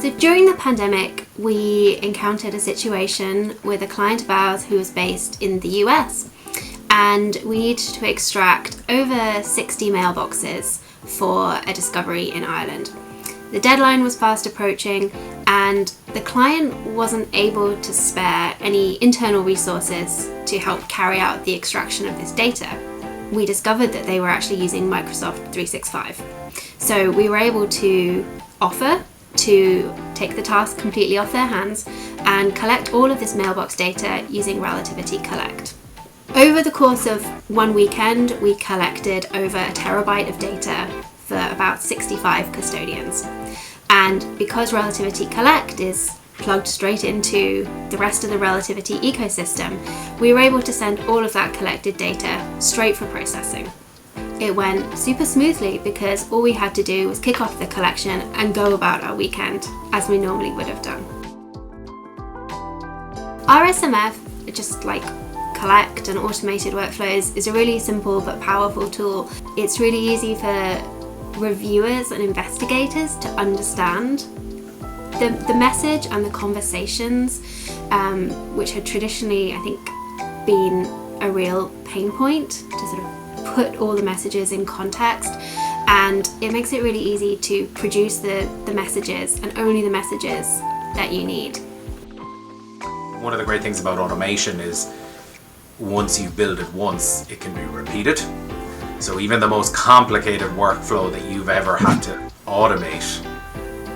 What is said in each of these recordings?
So during the pandemic, we encountered a situation with a client of ours who was based in the US, and we needed to extract over 60 mailboxes for a discovery in Ireland. The deadline was fast approaching, and the client wasn't able to spare any internal resources to help carry out the extraction of this data. We discovered that they were actually using Microsoft 365. So we were able to offer to take the task completely off their hands and collect all of this mailbox data using Relativity Collect. Over the course of one weekend, we collected over a terabyte of data for about 65 custodians. And because Relativity Collect is plugged straight into the rest of the Relativity ecosystem, we were able to send all of that collected data straight for processing. It went super smoothly because all we had to do was kick off the collection and go about our weekend as we normally would have done. RSMF, just like Collect and Automated Workflows, is a really simple but powerful tool. It's really easy for reviewers and investigators to understand the message and the conversations, which had traditionally, I think, been a real pain point to sort of put all the messages in context, and it makes it really easy to produce the messages and only the messages that you need. One of the great things about automation is once you build it once, it can be repeated. So even the most complicated workflow that you've ever had to automate,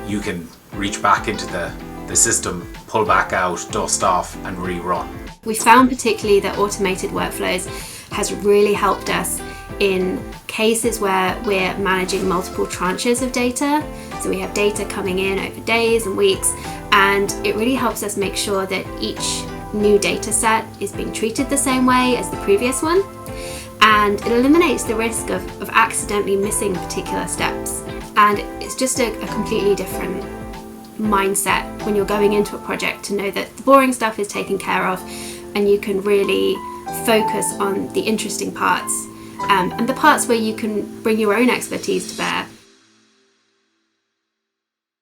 you can reach back into the system, pull back out, dust off, and rerun. We found particularly that automated workflows has really helped us in cases where we're managing multiple tranches of data. So we have data coming in over days and weeks, and it really helps us make sure that each new data set is being treated the same way as the previous one. And it eliminates the risk of accidentally missing particular steps. And it's just a completely different mindset when you're going into a project to know that the boring stuff is taken care of and you can really focus on the interesting parts and the parts where you can bring your own expertise to bear